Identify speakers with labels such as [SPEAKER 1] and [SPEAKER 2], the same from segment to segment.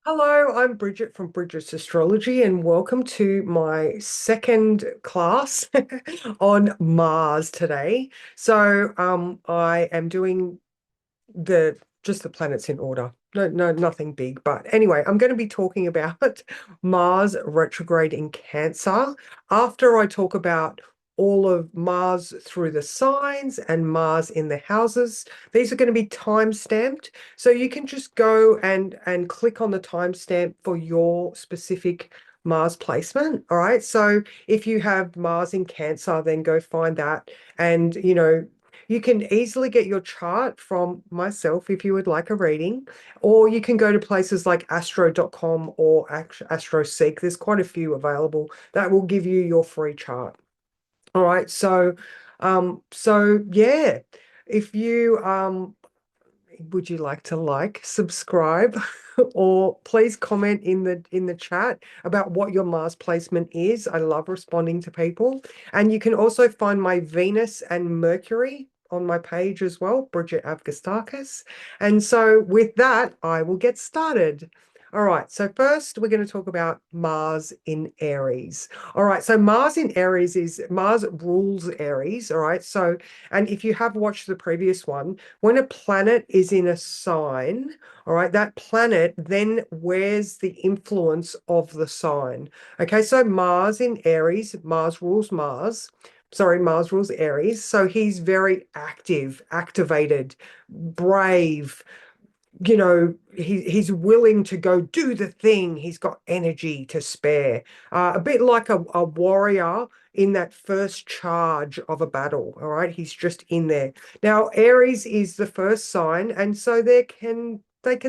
[SPEAKER 1] Hello, I'm Bridget from Bridget's Astrology, and welcome to my second class on Mars today. I am doing just the planets in order. No, nothing big. But anyway, I'm going to be talking about Mars retrograde in Cancer after I talk about all of Mars through the signs and Mars in the houses. These are going to be time stamped. So you can just go and click on the timestamp for your specific Mars placement. All right. So if you have Mars in Cancer, then go find that. And you can easily get your chart from myself if you would like a reading, or you can go to places like astro.com or AstroSeek. There's quite a few available that will give you your free chart. All right. So yeah, if you would you like to subscribe, or please comment in the chat about what your Mars placement is. I love responding to people. And you can also find my Venus and Mercury on my page as well, Bridget Avgastakis. And so with that, I will get started. All right, so first we're going to talk about Mars in Aries. All right, so Mars rules Aries. All right, so, and if you have watched the previous one, when a planet is in a sign, all right, that planet then wears the influence of the sign. Okay, so Mars in Aries, Mars rules Mars. Sorry, Mars rules Aries. So he's very active, activated, brave. He's willing to go do the thing. He's got energy to spare. A bit like a warrior in that first charge of a battle. All right, he's just in there. Now, Aries is the first sign, and so they can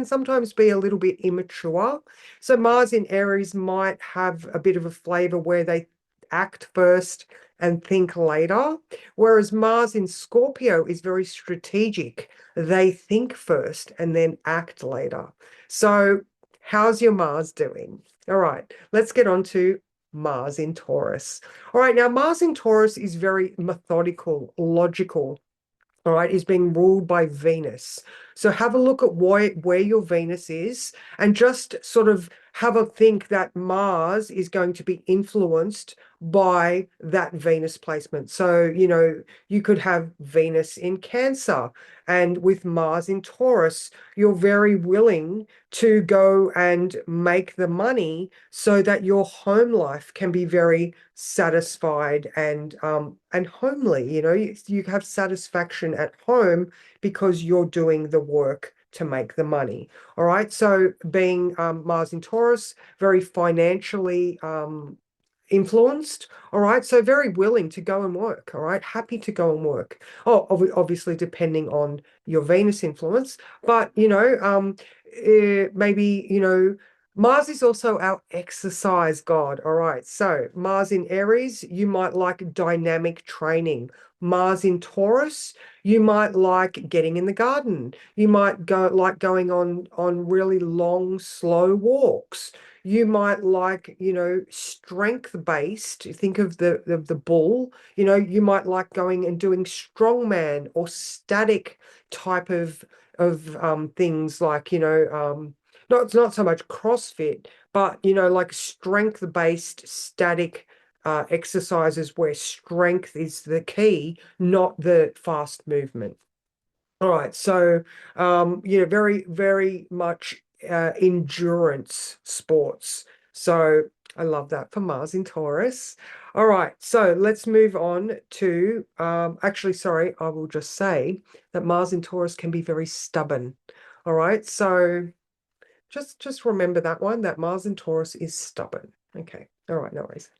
[SPEAKER 1] sometimes be a little bit immature. So Mars in Aries might have a bit of a flavor where they act first and think later, whereas Mars in Scorpio is very strategic. They think first and then act later. So, how's your Mars doing? All right, let's get on to Mars in Taurus. All right, now Mars in Taurus is very methodical, logical. All right, is being ruled by Venus. So have a look at where your Venus is and just sort of have a think that Mars is going to be influenced by that Venus placement. So, you could have Venus in Cancer, and with Mars in Taurus, you're very willing to go and make the money so that your home life can be very satisfied and homely. You have satisfaction at home because you're doing the work to make the money. All right. So being Mars in Taurus, very financially influenced. All right. So very willing to go and work. All right. Happy to go and work. Oh, obviously depending on your Venus influence, but maybe, Mars is also our exercise god. All right. So Mars in Aries, you might like dynamic training. Mars in Taurus, you might like getting in the garden. You might going on really long, slow walks. You might like, strength-based. Think of the bull. You might like going and doing strongman or static type of things like, not so much CrossFit, but like strength-based static exercises where strength is the key, not the fast movement. All right, so very, very much endurance sports. So I love that for Mars in Taurus. All right, so let's move on to actually, sorry, I will just say that Mars in Taurus can be very stubborn. All right, so just remember that one, that Mars in Taurus is stubborn. Okay. All right, no worries.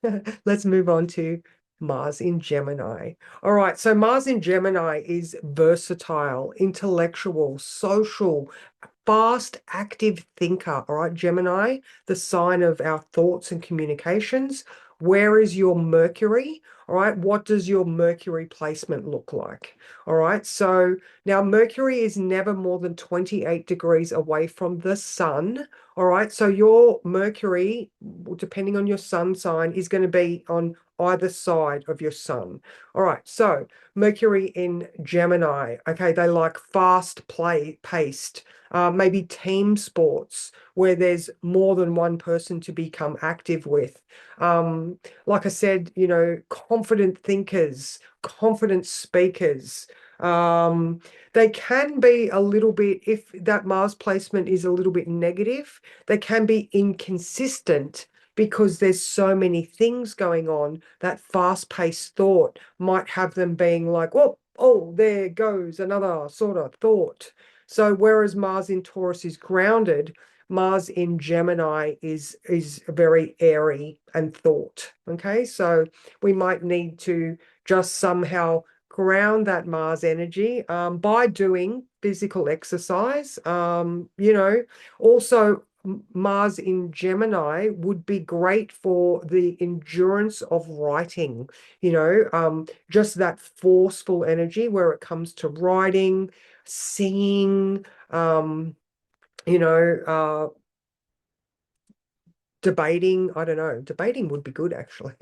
[SPEAKER 1] Let's move on to Mars in Gemini. All right, so Mars in Gemini is versatile, intellectual, social, fast, active thinker. All right, Gemini, the sign of our thoughts and communications. Where is your Mercury? All right, what does your Mercury placement look like? All right, so now Mercury is never more than 28 degrees away from the sun. All right, so your Mercury, depending on your sun sign, is going to be on either side of your sun. All right, so Mercury in Gemini. Okay, they like fast play paced, maybe team sports where there's more than one person to become active with. Like I said, confident thinkers, confident speakers. Um, they can be a little bit, if that Mars placement is a little bit negative, they can be inconsistent because there's so many things going on. That fast-paced thought might have them being like, oh, there goes another sort of thought. So whereas Mars in Taurus is grounded, Mars in Gemini is very airy and thought. Okay, so we might need to just somehow ground that Mars energy by doing physical exercise. Also Mars in Gemini would be great for the endurance of writing, just that forceful energy where it comes to writing, singing, you know, uh, debating. I don't know. Debating would be good, actually.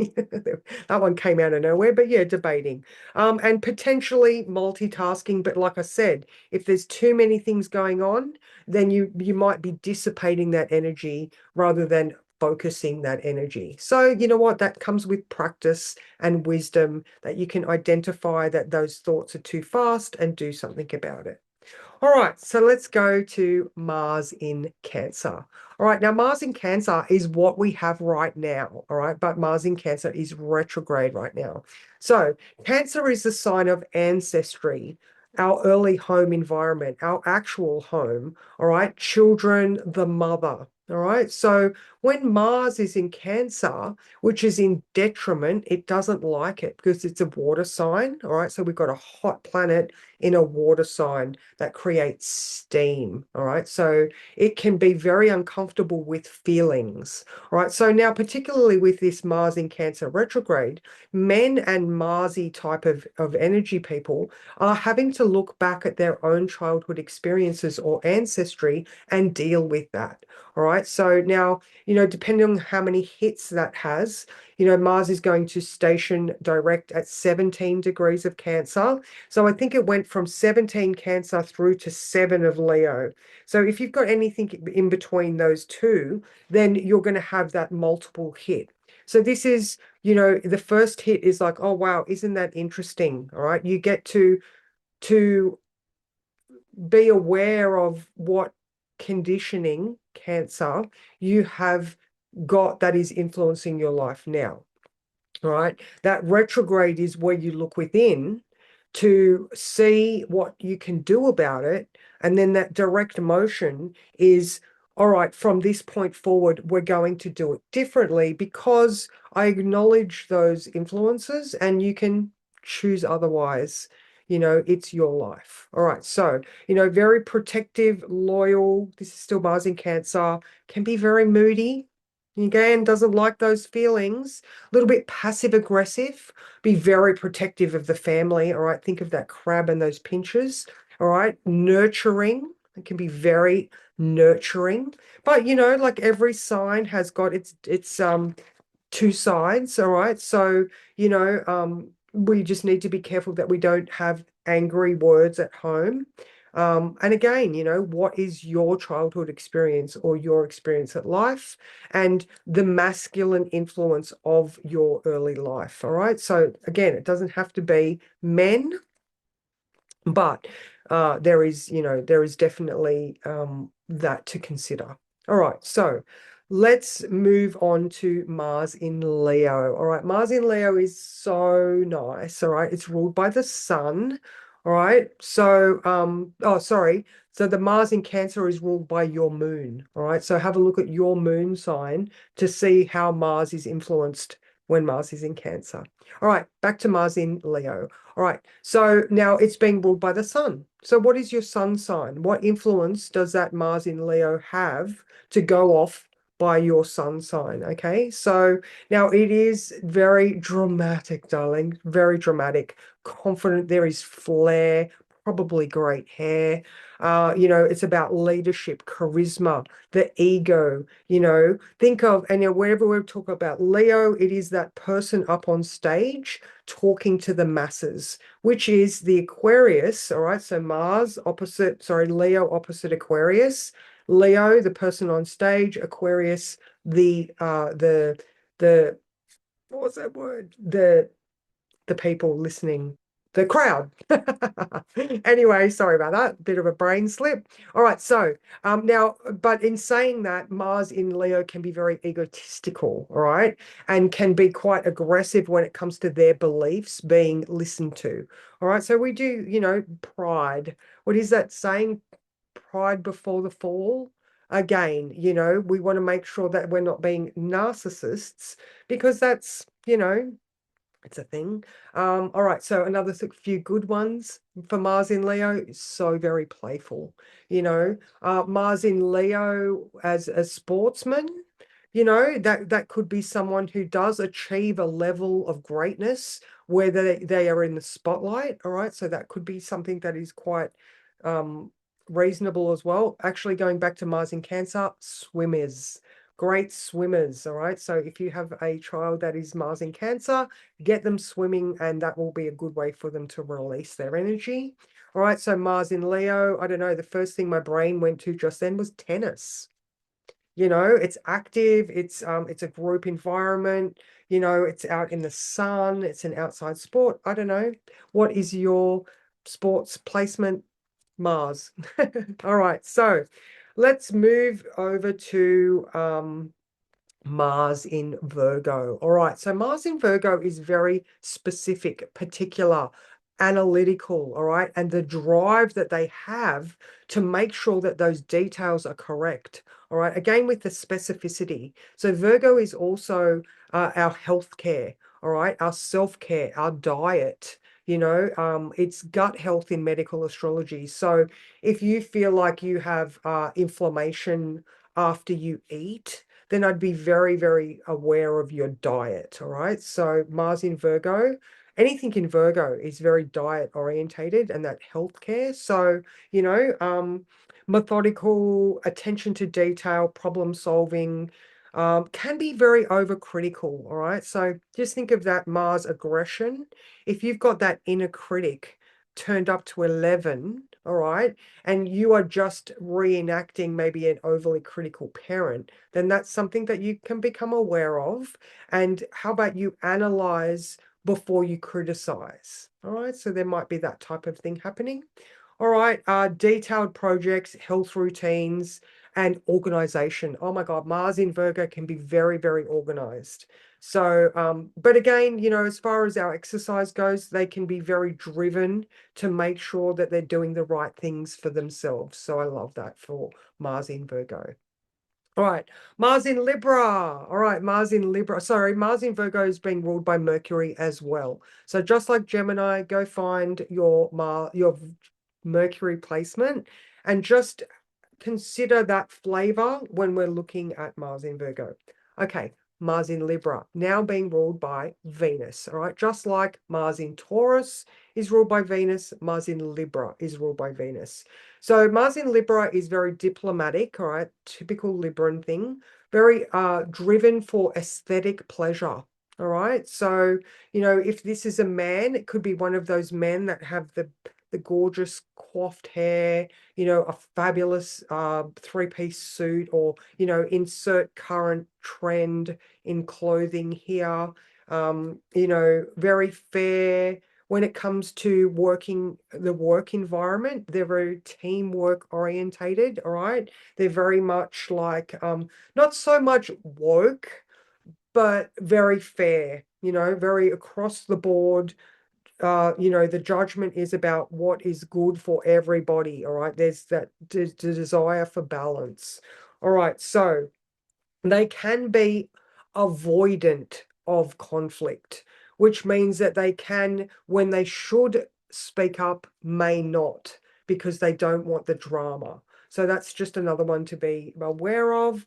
[SPEAKER 1] That one came out of nowhere, but yeah, debating. And potentially multitasking. But like I said, if there's too many things going on, then you might be dissipating that energy rather than focusing that energy. So you know what? That comes with practice and wisdom that you can identify that those thoughts are too fast and do something about it. All right, so let's go to Mars in Cancer. All right, now Mars in Cancer is what we have right now, all right, but Mars in Cancer is retrograde right now. So Cancer is the sign of ancestry, our early home environment, our actual home, all right, children, the mother. All right, so when Mars is in Cancer, which is in detriment, it doesn't like it because it's a water sign. All right, so we've got a hot planet in a water sign that creates steam. All right. So it can be very uncomfortable with feelings. All right. So now, particularly with this Mars in Cancer retrograde, men and Marsy type of energy people are having to look back at their own childhood experiences or ancestry and deal with that. All right. So now, depending on how many hits that has, Mars is going to station direct at 17 degrees of Cancer. So I think it went from 17 Cancer through to 7 of Leo. So if you've got anything in between those two, then you're going to have that multiple hit. So this is, the first hit is like, oh wow, isn't that interesting? All right. You get to be aware of what conditioning, Cancer, you have got that is influencing your life now. All right. That retrograde is where you look within to see what you can do about it. And then that direct motion is, all right, from this point forward, we're going to do it differently because I acknowledge those influences and you can choose otherwise. It's your life. All right. So, very protective, loyal. This is still Mars in Cancer, can be very moody. Again, doesn't like those feelings, a little bit passive aggressive, be very protective of the family. All right. Think of that crab and those pinches. All right. Nurturing. It can be very nurturing. But like every sign has got its two sides. All right. So, we just need to be careful that we don't have angry words at home. And again, what is your childhood experience or your experience at life and the masculine influence of your early life? All right. So again, it doesn't have to be men, but there is definitely that to consider. All right, so let's move on to Mars in Leo. All right, Mars in Leo is so nice. All right, it's ruled by the sun. All right, so oh, sorry. So the Mars in Cancer is ruled by your moon. All right, so have a look at your moon sign to see how Mars is influenced when Mars is in Cancer. All right, back to Mars in Leo. All right, so now it's being ruled by the sun. So what is your sun sign? What influence does that Mars in Leo have to go off by your sun sign? Okay, so now it is very dramatic, darling, very dramatic, confident. There is flair, probably great hair. It's about leadership, charisma, the ego, think of, and whenever we talk about Leo, it is that person up on stage talking to the masses, which is the Aquarius. All right. So Leo opposite Aquarius. Leo, the person on stage, Aquarius, the what was that word? The people listening, the crowd. Anyway, sorry about that. Bit of a brain slip. All right, so now, but in saying that, Mars in Leo can be very egotistical, all right, and can be quite aggressive when it comes to their beliefs being listened to. All right, so we do, pride. What is that saying? Pride before the fall. Again, we want to make sure that we're not being narcissists because that's, it's a thing. All right, so another few good ones for Mars in Leo is so very playful. Mars in Leo as a sportsman, that could be someone who does achieve a level of greatness where they are in the spotlight. All right, so that could be something that is quite reasonable as well. Actually, going back to Mars in Cancer, swimmers. Great swimmers, all right? So if you have a child that is Mars in Cancer, get them swimming, and that will be a good way for them to release their energy. All right, so Mars in Leo, I don't know, the first thing my brain went to just then was tennis. It's active, it's a group environment, it's out in the sun, it's an outside sport. I don't know. What is your sports placement? Mars. All right, so let's move over to Mars in Virgo. All right, so Mars in Virgo is very specific, particular, analytical, all right, and the drive that they have to make sure that those details are correct. All right, again with the specificity. So Virgo is also our healthcare, all right, our self-care, our diet. It's gut health in medical astrology. So if you feel like you have inflammation after you eat, then I'd be very, very aware of your diet. All right. So Mars in Virgo, anything in Virgo is very diet orientated and that healthcare. So, methodical, attention to detail, problem solving, can be very overcritical. All right. So just think of that Mars aggression. If you've got that inner critic turned up to 11, all right, and you are just reenacting maybe an overly critical parent, then that's something that you can become aware of. And how about you analyze before you criticize? All right, so there might be that type of thing happening. All right, detailed projects, health routines, and organization. Oh my God, Mars in Virgo can be very, very organized. So, but again, as far as our exercise goes, they can be very driven to make sure that they're doing the right things for themselves. So I love that for Mars in Virgo. All right, Mars in Libra. All right, Mars in Libra. Sorry, Mars in Virgo is being ruled by Mercury as well. So just like Gemini, go find your Mercury placement and just consider that flavor when we're looking at Mars in Virgo. Okay, Mars in Libra, now being ruled by Venus. All right, just like Mars in Taurus is ruled by Venus, Mars in Libra is ruled by Venus. So Mars in Libra is very diplomatic, all right, typical Libran thing, very driven for aesthetic pleasure. All right. So, if this is a man, it could be one of those men that have the gorgeous coiffed hair, a fabulous three-piece suit, or, insert current trend in clothing here. Very fair. When it comes to the work environment, they're very teamwork orientated, all right? They're very much like, not so much woke, but very fair, very across the board. The judgment is about what is good for everybody, all right? There's that desire for balance. All right, so they can be avoidant of conflict, which means that they can, when they should speak up, may not, because they don't want the drama. So that's just another one to be aware of.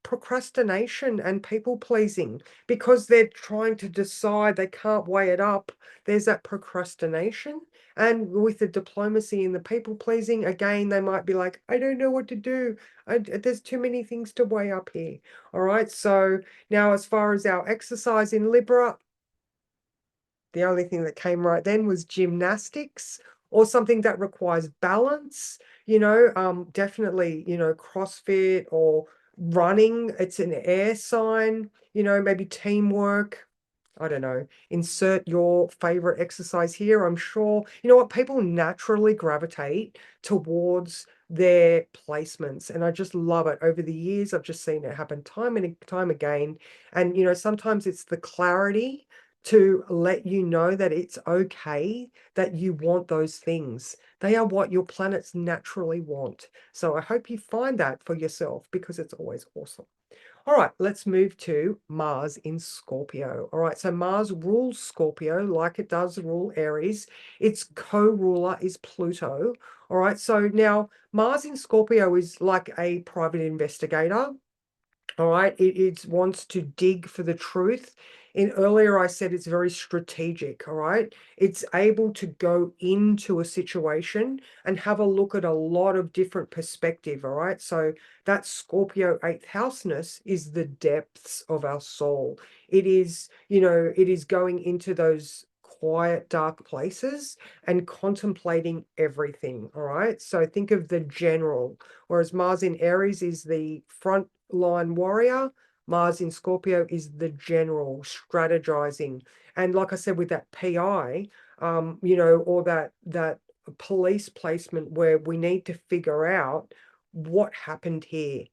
[SPEAKER 1] Procrastination and people pleasing, because they're trying to decide, they can't weigh it up. There's that procrastination. And with the diplomacy and the people pleasing, again, they might be like, I don't know what to do. There's too many things to weigh up here. All right. So now, as far as our exercise in Libra, the only thing that came right then was gymnastics or something that requires balance, definitely, CrossFit or running. It's an air sign, maybe teamwork. I don't know. Insert your favorite exercise here. I'm sure, you know what, people naturally gravitate towards their placements. And I just love it. Over the years, I've just seen it happen time and time again. And, sometimes it's the clarity to let you know that it's okay that you want those things. They are what your planets naturally want. So I hope you find that for yourself, because it's always awesome. All right, let's move to Mars in Scorpio. All right, so Mars rules Scorpio like it does rule Aries. Its co-ruler is Pluto. All right, so now Mars in Scorpio is like a private investigator. All right, it wants to dig for the truth. In earlier, I said it's very strategic. All right, it's able to go into a situation and have a look at a lot of different perspective. All right, so that Scorpio eighth houseness is the depths of our soul. It is, it is going into those quiet, dark places and contemplating everything. All right, so think of the general, whereas Mars in Aries is the front line warrior. Mars in Scorpio is the general strategizing. And like I said, with that PI, or that police placement where we need to figure out what happened here,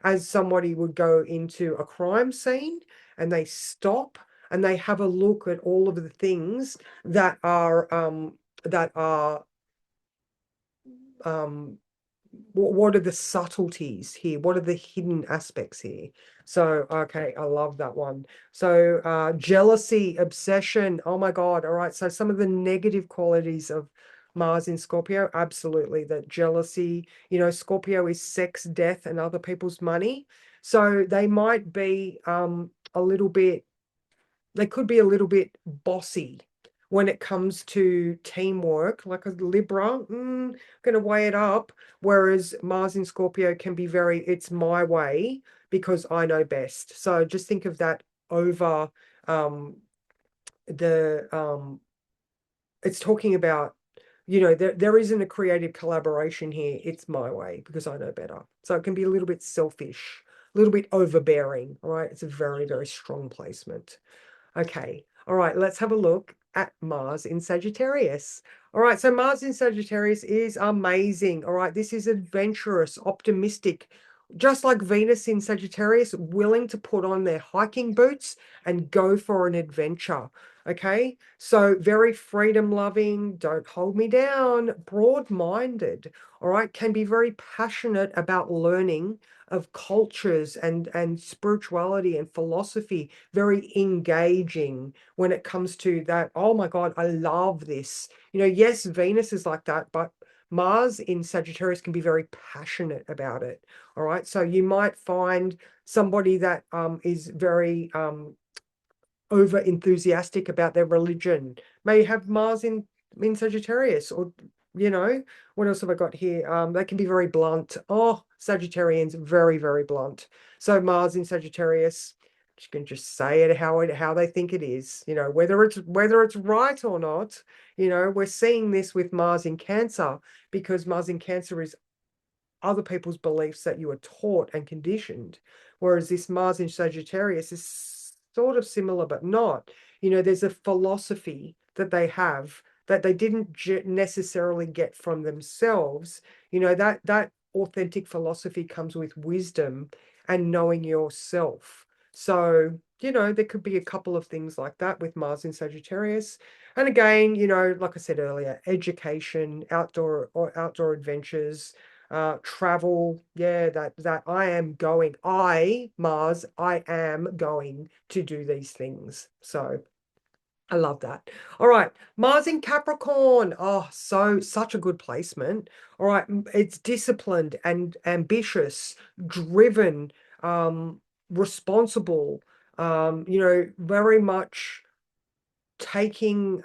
[SPEAKER 1] as somebody would go into a crime scene and they stop and they have a look at all of the things that are um what are the subtleties here? What are the hidden aspects here? So, okay, I love that one. So, jealousy, obsession. Oh my God. All right. So, some of the negative qualities of Mars in Scorpio, absolutely. That jealousy, Scorpio is sex, death, and other people's money. So, they might be a little bit, they could be a little bit bossy when it comes to teamwork, like a Libra, going to weigh it up. Whereas Mars in Scorpio can be very, it's my way because I know best. So just think of that over um, the it's talking about, there isn't a creative collaboration here. It's my way because I know better. So it can be a little bit selfish, a little bit overbearing. All right. It's a very, very strong placement. Okay. All right. Let's have a look at Mars in Sagittarius. All right. So Mars in Sagittarius is amazing. All right. This is adventurous, optimistic, just like Venus in Sagittarius, willing to put on their hiking boots and go for an adventure. Okay. So very freedom loving, don't hold me down, broad minded. All right. Can be very passionate about learning of cultures and spirituality and philosophy, very engaging when it comes to that. Oh my God, I love this. Yes, Venus is like that, but Mars in Sagittarius can be very passionate about it. All right. So you might find somebody that is very over enthusiastic about their religion, may have Mars in Sagittarius, or what else have I got here? They can be very blunt. Oh, Sagittarians, very, very blunt. So Mars in Sagittarius, you can just say it how they think it is, whether it's right or not. We're seeing this with Mars in Cancer, because Mars in Cancer is other people's beliefs that you are taught and conditioned. Whereas this Mars in Sagittarius is sort of similar, but not. There's a philosophy that they have that they didn't necessarily get from themselves. That authentic philosophy comes with wisdom and knowing yourself. So, there could be a couple of things like that with Mars in Sagittarius. And again, like I said earlier, education, outdoor adventures, travel. Yeah, that Mars, I am going to do these things. So I love that. All right. Mars in Capricorn. Oh, such a good placement. All right. It's disciplined and ambitious, driven, um, responsible, very much taking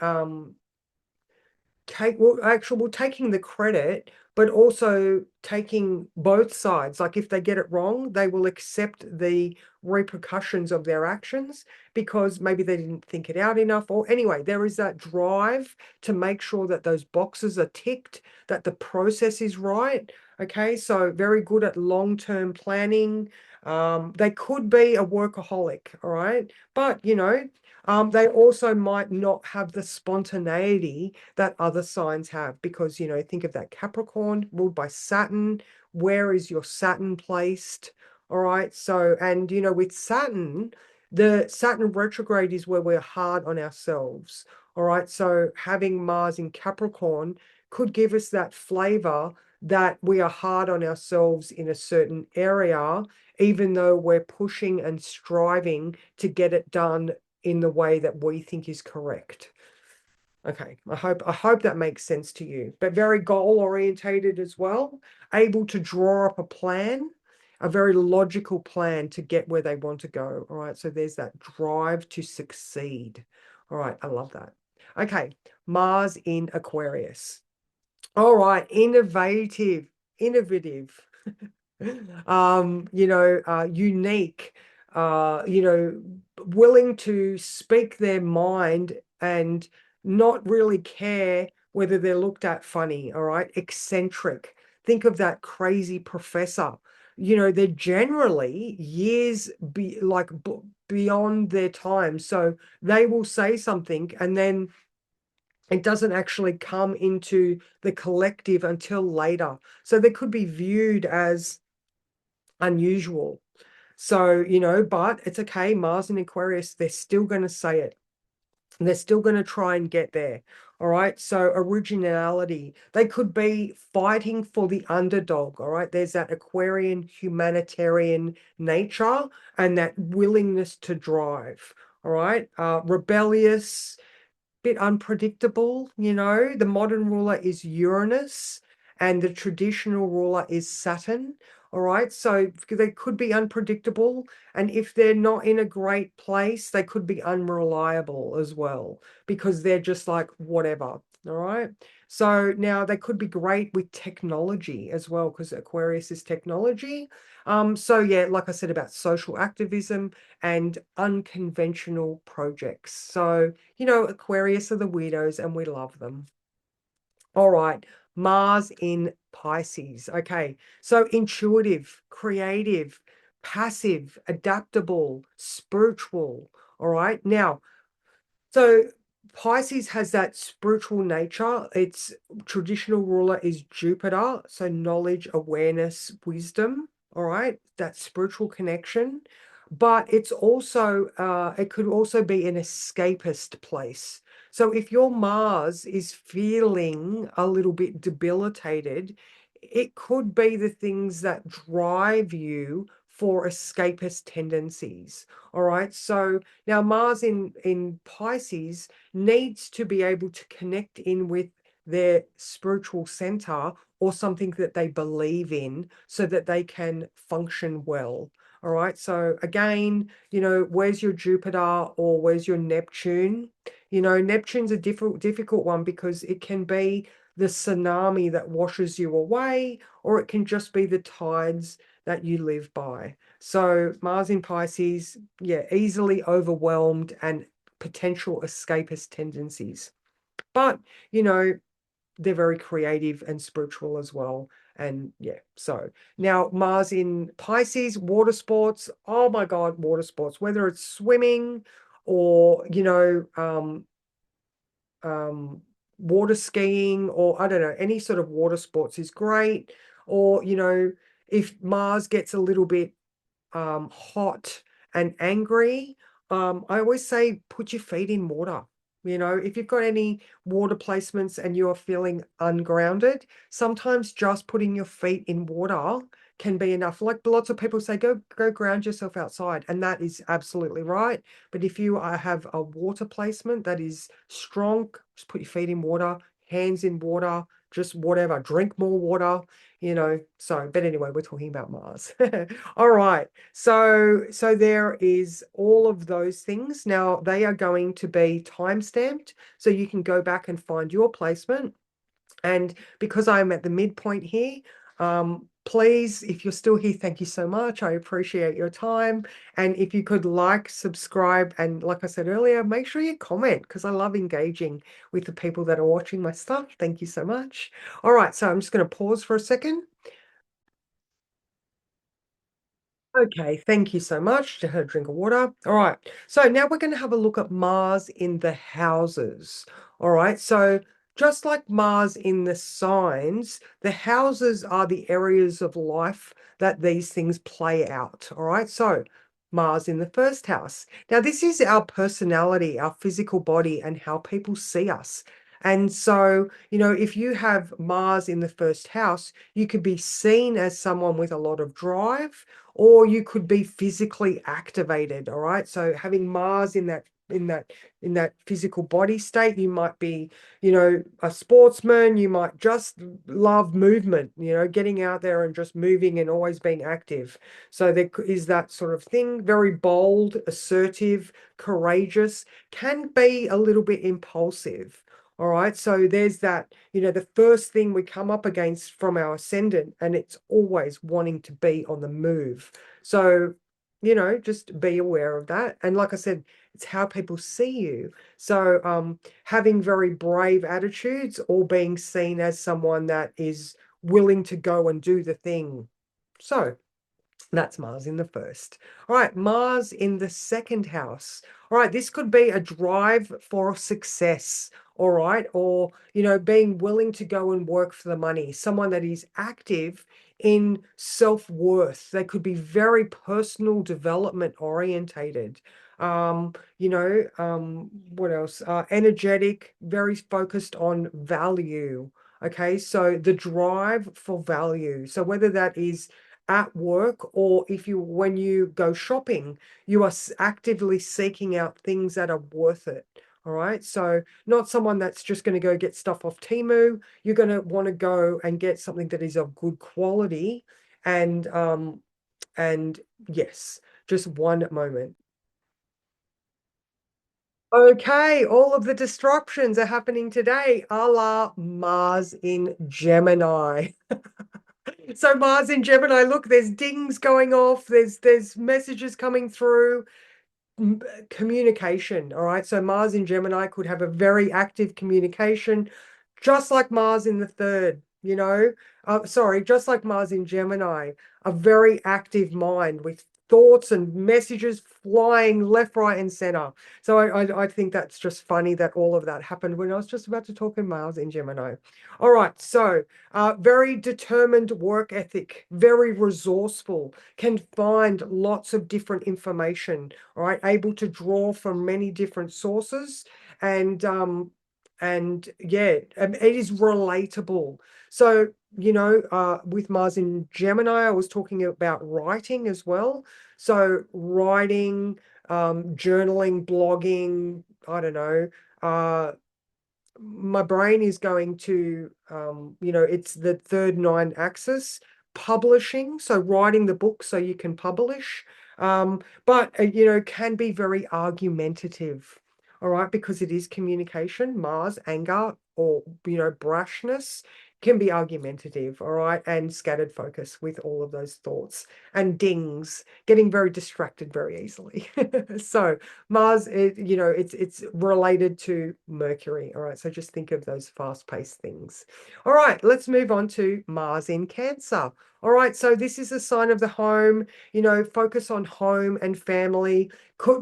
[SPEAKER 1] taking the credit, but also taking both sides. Like if they get it wrong, they will accept the repercussions of their actions because maybe they didn't think it out enough. Or anyway, there is that drive to make sure that those boxes are ticked, that the process is right. Okay, so very good at long-term planning. They could be a workaholic, all right, but they also might not have the spontaneity that other signs have because, think of that Capricorn ruled by Saturn. Where is your Saturn placed? All right. So, and, with Saturn, the Saturn retrograde is where we're hard on ourselves. All right. So having Mars in Capricorn could give us that flavor that we are hard on ourselves in a certain area, even though we're pushing and striving to get it done in the way that we think is correct. Okay, I hope that makes sense to you. But very goal orientated as well, able to draw up a plan, a very logical plan to get where they want to go. All right, so there's that drive to succeed. All right, I love that. Okay, Mars in Aquarius. All right, innovative, unique, willing to speak their mind and not really care whether they're looked at funny, all right? Eccentric. Think of that crazy professor. They're generally years beyond their time. So they will say something and then it doesn't actually come into the collective until later. So they could be viewed as unusual. So, but it's okay. Mars and Aquarius, they're still going to say it. And they're still going to try and get there. All right. So originality, they could be fighting for the underdog. All right. There's that Aquarian humanitarian nature and that willingness to drive. All right. Rebellious, bit unpredictable. The modern ruler is Uranus and the traditional ruler is Saturn. All right, so they could be unpredictable, and if they're not in a great place, they could be unreliable as well because they're just like whatever. All right, so now they could be great with technology as well because Aquarius is technology. So yeah, like I said about social activism and unconventional projects. So Aquarius are the weirdos and we love them. All right, Mars in Pisces. Okay, so intuitive, creative, passive, adaptable, spiritual. All right, now, so Pisces has that spiritual nature. Its traditional ruler is Jupiter, so knowledge, awareness, wisdom. All right, that spiritual connection. But it could also be an escapist place. So if your Mars is feeling a little bit debilitated, it could be the things that drive you for escapist tendencies. All right. So now Mars in Pisces needs to be able to connect in with their spiritual center or something that they believe in so that they can function well. All right. So again, where's your Jupiter or where's your Neptune? Neptune's a difficult one because it can be the tsunami that washes you away, or it can just be the tides that you live by. So Mars in Pisces, yeah, easily overwhelmed and potential escapist tendencies. But, they're very creative and spiritual as well. And yeah, so now Mars in Pisces, water sports. Oh my God, water sports, whether it's swimming or, water skiing or I don't know, any sort of water sports is great. Or, if Mars gets a little bit hot and angry, I always say put your feet in water. If you've got any water placements and you're feeling ungrounded, sometimes just putting your feet in water can be enough. Like lots of people say, go ground yourself outside, and that is absolutely right. But if you have a water placement that is strong, just put your feet in water, hands in water, just whatever, drink more water, but anyway, we're talking about Mars. All right. So there is all of those things. Now they are going to be time stamped, so you can go back and find your placement. And because I'm at the midpoint here, please, if you're still here, thank you so much. I appreciate your time. And if you could like, subscribe, and like I said earlier, make sure you comment because I love engaging with the people that are watching my stuff. Thank you so much. All right, so I'm just going to pause for a second. Okay, thank you so much. Just had a drink of water. All right. So now we're going to have a look at Mars in the houses. All right. So just like Mars in the signs, the houses are the areas of life that these things play out. All right. So Mars in the first house. Now, this is our personality, our physical body, and how people see us. And so, if you have Mars in the first house, you could be seen as someone with a lot of drive, or you could be physically activated. All right, so having Mars in that physical body state, you might be a sportsman, you might just love movement, getting out there and just moving and always being active. So there is that sort of thing, very bold, assertive, courageous, can be a little bit impulsive. All right, so there's that, the first thing we come up against from our ascendant, and it's always wanting to be on the move. So, just be aware of that. And like I said, it's how people see you. So, having very brave attitudes or being seen as someone that is willing to go and do the thing. So, that's Mars in the first. All right, Mars in the second house. All right, this could be a drive for success. All right, or, being willing to go and work for the money. Someone that is active in self-worth. They could be very personal development orientated. What else? Energetic, very focused on value. Okay, so the drive for value. So whether that is at work, or when you go shopping, you are actively seeking out things that are worth it. All right, so not someone that's just going to go get stuff off Temu. You're going to want to go and get something that is of good quality. And yes, just one moment. Okay, all of the disruptions are happening today, a la Mars in Gemini. So Mars in Gemini, look, there's dings going off, there's messages coming through, communication. All right. So Mars in Gemini could have a very active communication, just like Mars in the third, sorry, just like Mars in Gemini, a very active mind with thoughts and messages flying left, right, and center. So I think that's just funny that all of that happened when I was just about to talk in Mars in Gemini. All right. So very determined work ethic, very resourceful, can find lots of different information, all right, able to draw from many different sources, and yeah, it is relatable. So, with Mars in Gemini, I was talking about writing as well. So writing, journaling, blogging, I don't know, my brain is going to, it's the third nine axis, publishing. So writing the book so you can publish. But, can be very argumentative. All right. Because it is communication, Mars, anger, or, brashness can be argumentative. All right. And scattered focus with all of those thoughts, and dings, getting very distracted very easily. So, Mars, it's related to Mercury. All right, so just think of those fast-paced things. All right, let's move on to Mars in Cancer. All right, so this is a sign of the home, focus on home and family.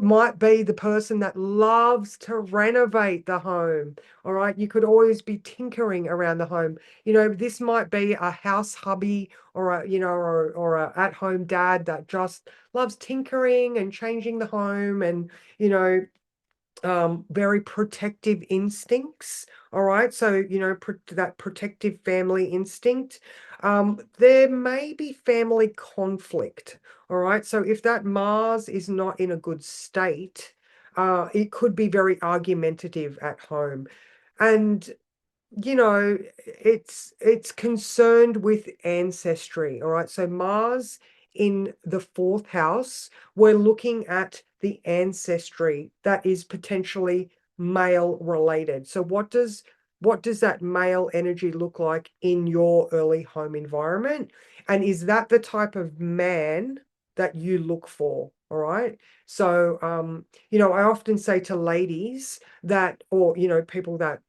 [SPEAKER 1] Might be the person that loves to renovate the home. All right, you could always be tinkering around the home. This might be a house hubby, or a at-home dad that just loves tinkering and changing the home, and you know very protective instincts. All right. So, that protective family instinct. There may be family conflict. All right. So if that Mars is not in a good state, it could be very argumentative at home. And it's concerned with ancestry. All right. So Mars in the fourth house, we're looking at the ancestry that is potentially male related. So what does that male energy look like in your early home environment? And is that the type of man that you look for? All right. So I often say to ladies that, or people that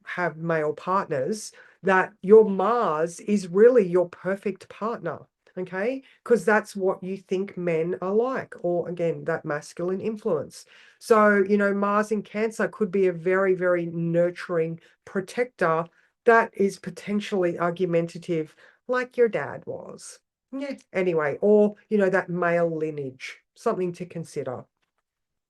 [SPEAKER 1] have male partners, that your Mars is really your perfect partner. Okay, because that's what you think men are like, or again, that masculine influence. So, Mars in Cancer could be a very, very nurturing protector that is potentially argumentative, like your dad was. Yeah, anyway, or, that male lineage, something to consider.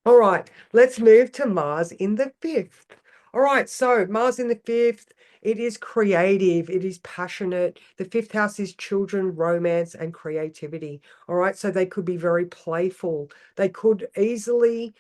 [SPEAKER 1] All right, let's move to Mars in the fifth. All right, so Mars in the fifth, it is creative, it is passionate. The fifth house is children, romance, and creativity. All right, so they could be very playful. They could easily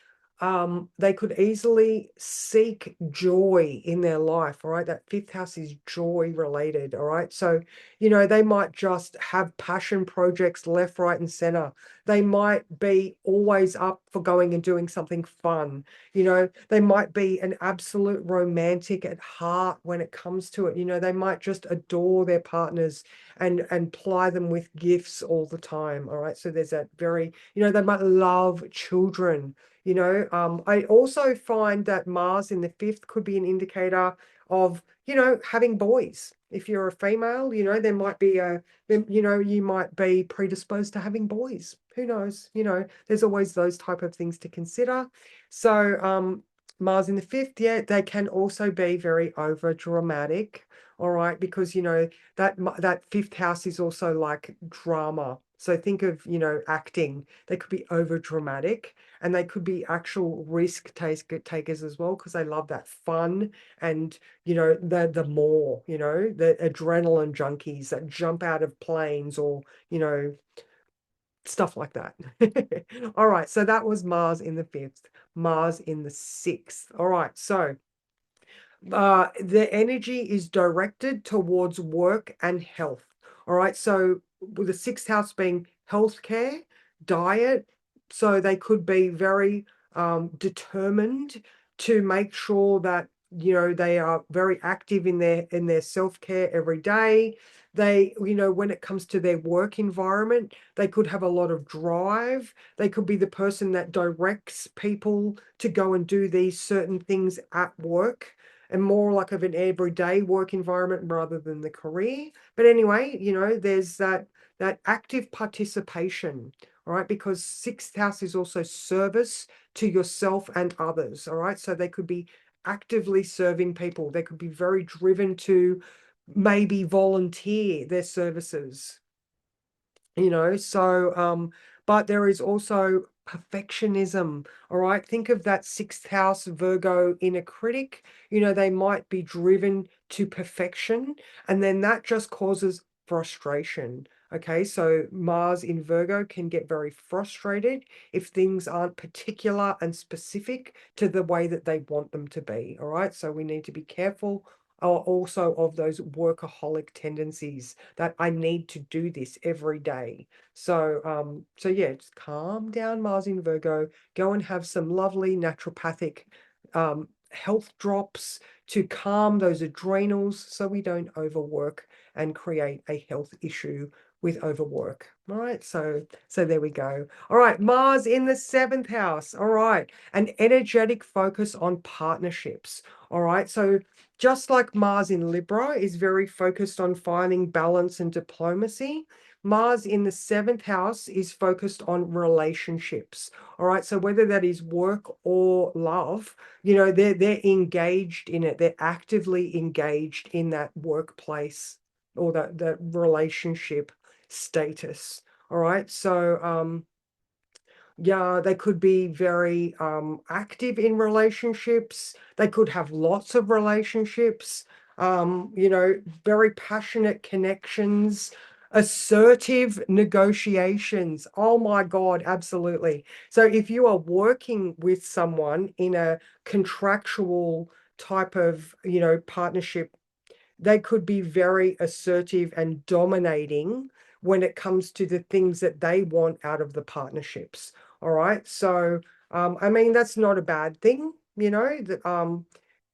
[SPEAKER 1] seek joy in their life. All right, that fifth house is joy related. All right, so they might just have passion projects left, right, and center. They might be always up for going and doing something fun. They might be an absolute romantic at heart when it comes to it. They might just adore their partners and ply them with gifts all the time. All right. So there's that very, they might love children. I also find that Mars in the fifth could be an indicator of, having boys. If you're a female, there might be you might be predisposed to having boys. Who knows? There's always those type of things to consider. So Mars in the fifth, yeah, they can also be very over dramatic. All right, because that fifth house is also like drama. So think of, acting. They could be over dramatic, and they could be actual risk takers as well, because they love that fun and the more, the adrenaline junkies that jump out of planes, or stuff like that. All right, so that was Mars in the fifth. Mars in the sixth. All right, so the energy is directed towards work and health. All right, so with the sixth house being healthcare, diet, so they could be very determined to make sure that they are very active in their self-care every day. They, when it comes to their work environment, they could have a lot of drive. They could be the person that directs people to go and do these certain things at work, and more like of an everyday work environment rather than the career. But anyway, there's that active participation, all right, because sixth house is also service to yourself and others. All right, so they could be actively serving people. They could be very driven to maybe volunteer their services. But there is also perfectionism. All right, think of that sixth house Virgo inner critic. They might be driven to perfection, and then that just causes frustration. Okay, so Mars in Virgo can get very frustrated if things aren't particular and specific to the way that they want them to be. All right, so we need to be careful also of those workaholic tendencies, that I need to do this every day. So yeah, just calm down, Mars in Virgo. Go and have some lovely naturopathic health drops to calm those adrenals, so we don't overwork and create a health issue with overwork. All right, so there we go. All right, Mars in the seventh house. All right, an energetic focus on partnerships. All right, so just like Mars in Libra is very focused on finding balance and diplomacy, Mars in the seventh house is focused on relationships. All right, so whether that is work or love, they're engaged in it. They're actively engaged in that workplace, or that relationship status. All right, so Yeah, they could be very active in relationships. They could have lots of relationships, very passionate connections, assertive negotiations. Oh my God, absolutely. So if you are working with someone in a contractual type of, partnership, they could be very assertive and dominating when it comes to the things that they want out of the partnerships. All right. So, I mean, that's not a bad thing,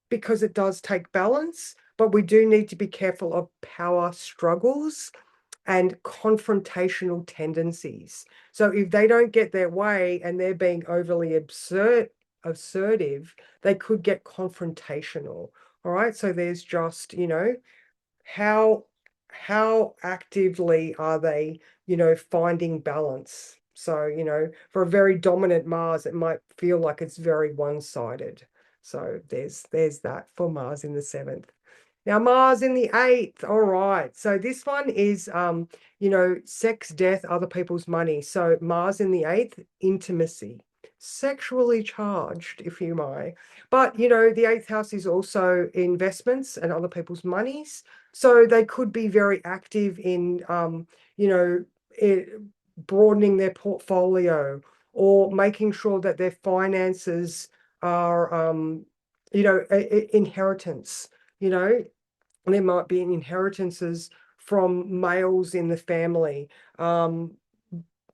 [SPEAKER 1] because it does take balance, but we do need to be careful of power struggles and confrontational tendencies. So if they don't get their way and they're being overly assertive, they could get confrontational. All right. So there's just, how how actively are they, finding balance? So, for a very dominant Mars, it might feel like it's very one-sided. So there's that for Mars in the seventh. Now, Mars in the eighth. All right. So this one is sex, death, other people's money. So Mars in the eighth, intimacy, sexually charged, if you may. But the eighth house is also investments and other people's monies. So they could be very active in you know, broadening their portfolio or making sure that their finances are inheritance, you know, there might be inheritances from males in the family.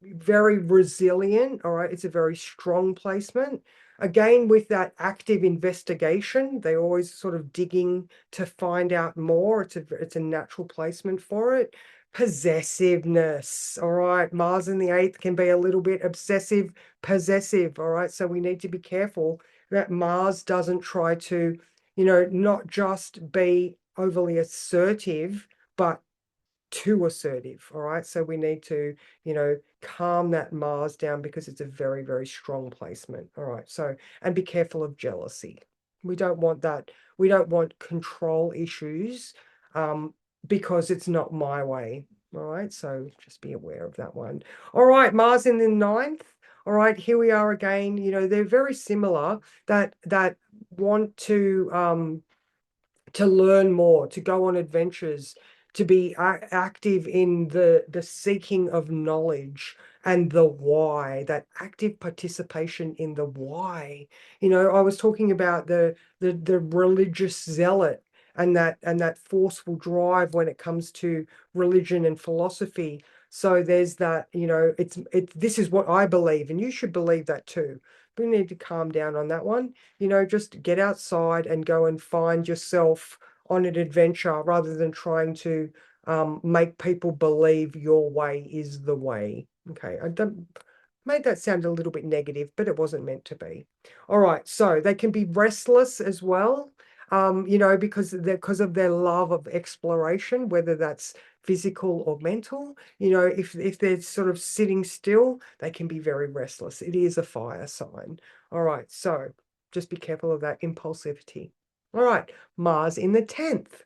[SPEAKER 1] Very resilient. All right. It's a very strong placement. Again, with that active investigation, they're always sort of digging to find out more. It's a natural placement for it. Possessiveness. All right. Mars in the eighth can be a little bit obsessive, possessive. All right. So we need to be careful that Mars doesn't try to, not just be overly assertive, but too assertive. All right. So we need to, calm that Mars down because it's a very, very strong placement. All right. So, and be careful of jealousy. We don't want that. We don't want control issues because it's not my way. All right. So just be aware of that one. All right. Mars in the ninth. All right. Here we are again. They're very similar that want to learn more, to go on adventures, to be active in the seeking of knowledge and the why, that active participation in the why. I was talking about the religious zealot and that forceful drive when it comes to religion and philosophy. So there's that, this is what I believe, and you should believe that too. We need to calm down on that one. Just get outside and go and find yourself on an adventure rather than trying to make people believe your way is the way. Okay, I don't made that sound a little bit negative, but it wasn't meant to be. All right, so they can be restless as well, because of their love of exploration, whether that's physical or mental. If they're sort of sitting still, they can be very restless. It is a fire sign. All right, so just be careful of that impulsivity. All right, Mars in the 10th.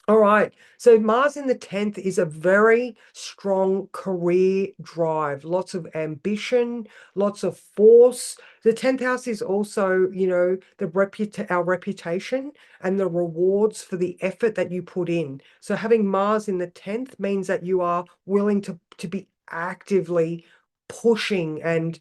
[SPEAKER 1] All right. So Mars in the 10th is a very strong career drive, lots of ambition, lots of force. The 10th house is also, our reputation and the rewards for the effort that you put in. So having Mars in the 10th means that you are willing to be actively pushing and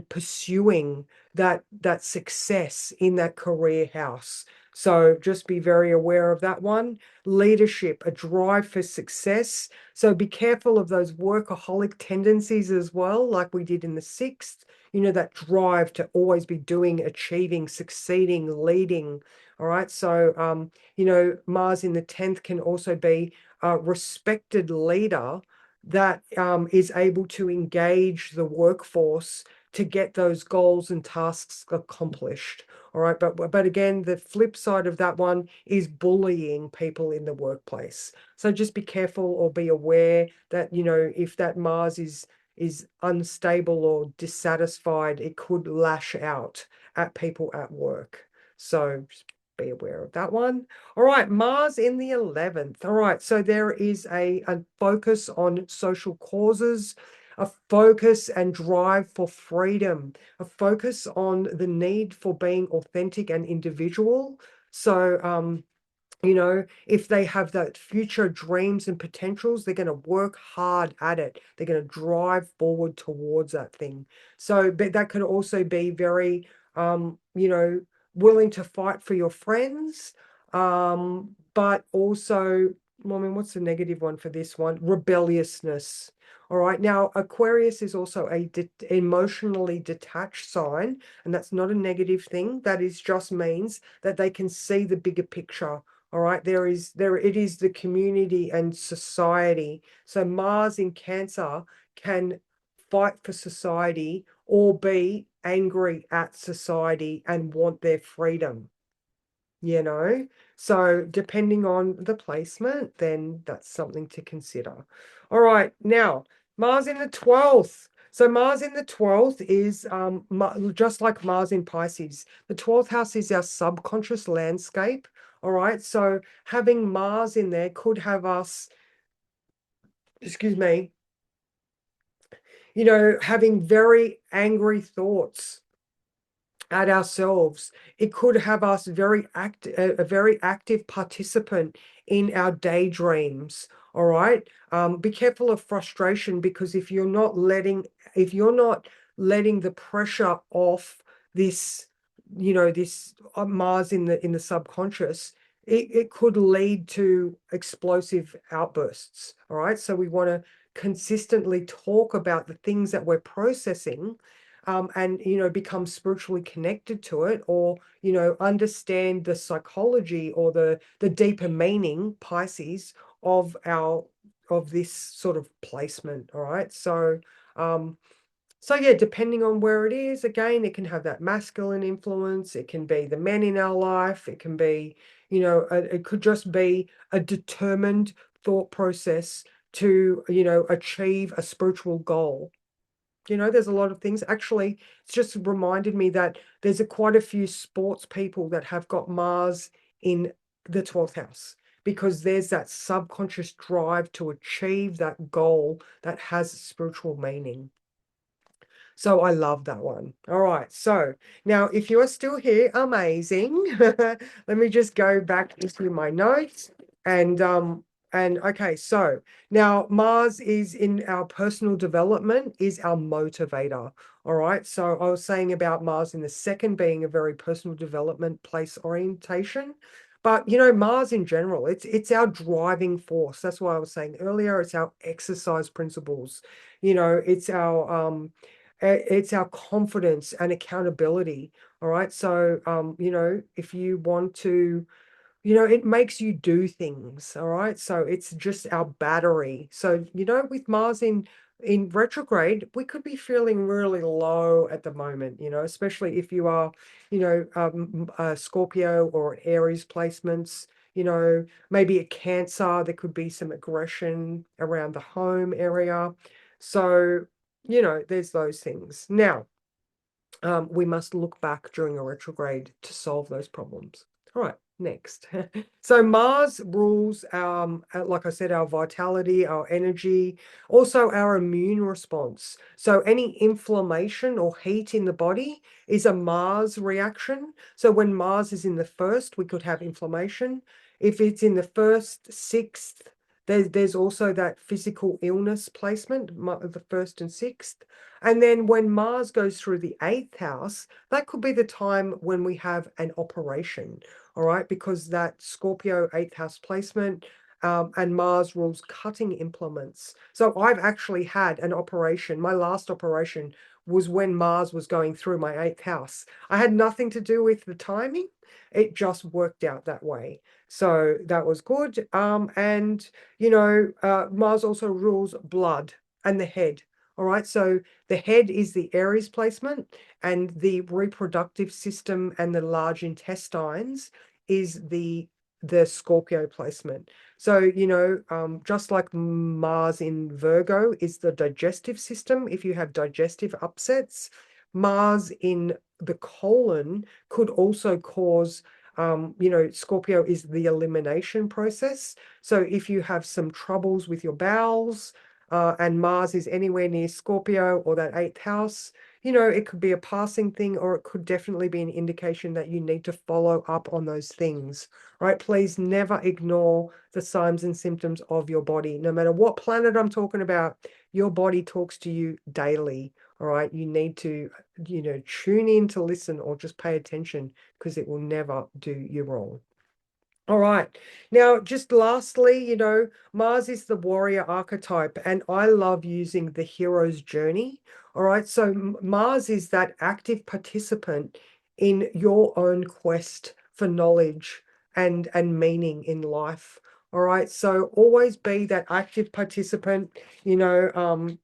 [SPEAKER 1] pursuing that success in that career house. So just be very aware of that one. Leadership, a drive for success. So be careful of those workaholic tendencies as well, like we did in the sixth. That drive to always be doing, achieving, succeeding, leading. All right. So, Mars in the 10th can also be a respected leader that is able to engage the workforce to get those goals and tasks accomplished. All right, but again, the flip side of that one is bullying people in the workplace. So just be careful or be aware that, if that Mars is unstable or dissatisfied, it could lash out at people at work. So just be aware of that one. All right, Mars in the 11th. All right, so there is a focus on social causes, a focus and drive for freedom, a focus on the need for being authentic and individual. So, if they have that future dreams and potentials, they're going to work hard at it. They're going to drive forward towards that thing. So, but that could also be very, willing to fight for your friends. But also, I mean, what's the negative one for this one? Rebelliousness. All right. Now, Aquarius is also a emotionally detached sign, and that's not a negative thing. That is just means that they can see the bigger picture. All right, it is the community and society. So Mars in Cancer can fight for society or be angry at society and want their freedom, you know? So depending on the placement, then that's something to consider. All right, now Mars in the 12th. So Mars in the 12th is just like Mars in Pisces. The 12th house is our subconscious landscape. All right, so having Mars in there could have us, excuse me, having very angry thoughts at ourselves. It could have us a very active participant in our daydreams. All right. Be careful of frustration, because if you're not letting the pressure off this, this Mars in the subconscious, it could lead to explosive outbursts. All right. So we want to consistently talk about the things that we're processing, and become spiritually connected to it, or understand the psychology or the deeper meaning, Pisces, of this sort of placement. All right, so yeah, depending on where it is, again, it can have that masculine influence. It can be the men in our life. It can be, it could just be a determined thought process to achieve a spiritual goal. There's a lot of things. Actually, it's just reminded me that there's quite a few sports people that have got Mars in the 12th house, because there's that subconscious drive to achieve that goal that has spiritual meaning. So I love that one. All right. So now, if you are still here, amazing. Let me just go back into my notes. And okay, so now Mars is in our personal development, is our motivator. All right. So I was saying about Mars in the second being a very personal development place orientation. But Mars in general, it's our driving force. That's why I was saying earlier, it's our exercise principles. It's our confidence and accountability. All right. So, if you want to, it makes you do things. All right. So it's just our battery. So, with Mars in retrograde, we could be feeling really low at the moment, especially if you are, Scorpio or Aries placements, maybe a Cancer. There could be some aggression around the home area. So, there's those things. Now, we must look back during a retrograde to solve those problems. All right, next. So Mars rules, like I said, our vitality, our energy, also our immune response. So any inflammation or heat in the body is a Mars reaction. So when Mars is in the first, we could have inflammation. If it's in the first, sixth, there's also that physical illness placement, the first and sixth. And then when Mars goes through the eighth house, that could be the time when we have an operation, all right? Because that Scorpio eighth house placement, and Mars rules cutting implements. So I've actually had an operation. My last operation was when Mars was going through my eighth house. I had nothing to do with the timing. It just worked out that way. So that was good. And, Mars also rules blood and the head. All right, so the head is the Aries placement, and the reproductive system and the large intestines is the Scorpio placement. So, just like Mars in Virgo is the digestive system, if you have digestive upsets, Mars in the colon could also cause, Scorpio is the elimination process. So if you have some troubles with your bowels, and Mars is anywhere near Scorpio or that eighth house, you know, it could be a passing thing, or it could definitely be an indication that you need to follow up on those things, right? Please never ignore the signs and symptoms of your body. No matter what planet I'm talking about, your body talks to you daily, all right? You need to, you know, tune in to listen or just pay attention, because it will never do you wrong. All right. Now, just lastly, you know, Mars is the warrior archetype, and I love using the hero's journey. All right. So Mars is that active participant in your own quest for knowledge and meaning in life. All right. So always be that active participant, you know,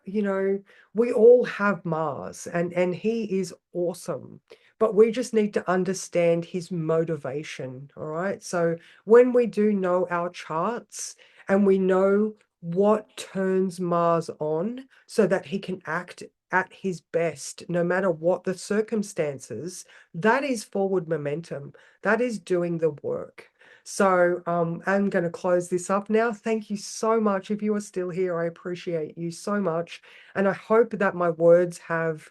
[SPEAKER 1] you know, we all have Mars, and he is awesome, but we just need to understand his motivation. All right. So when we do know our charts and we know what turns Mars on so that he can act at his best, no matter what the circumstances, that is forward momentum. That is doing the work. So I'm going to close this up now. Thank you so much. If you are still here, I appreciate you so much. And I hope that my words have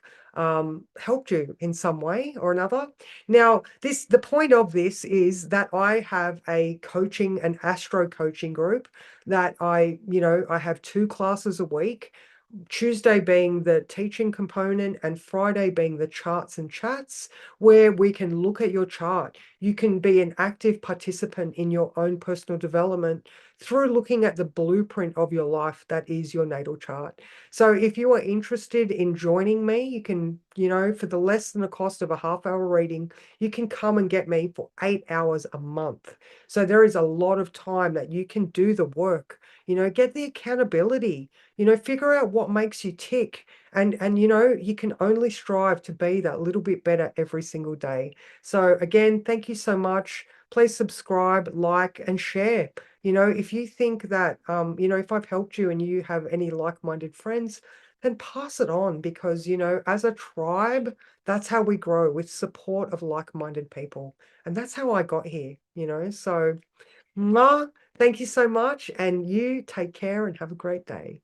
[SPEAKER 1] helped you in some way or another. Now, the point of this is that I have an Astro Coaching Group that I have 2 classes a week. Tuesday being the teaching component and Friday being the charts and chats, where we can look at your chart. You can be an active participant in your own personal development through looking at the blueprint of your life that is your natal chart. So if you are interested in joining me, you can, you know, for the less than the cost of a half-hour reading, you can come and get me for 8 hours a month. So there is a lot of time that you can do the work, you know, get the accountability, you know, figure out what makes you tick, and you know, you can only strive to be that little bit better every single day. So again, thank you so much. Please subscribe, like, and share. You know, if you think that you know, if I've helped you and you have any like-minded friends, then pass it on, because you know, as a tribe, that's how we grow, with support of like-minded people. And that's how I got here, you know. So, mwah, thank you so much, and you take care and have a great day.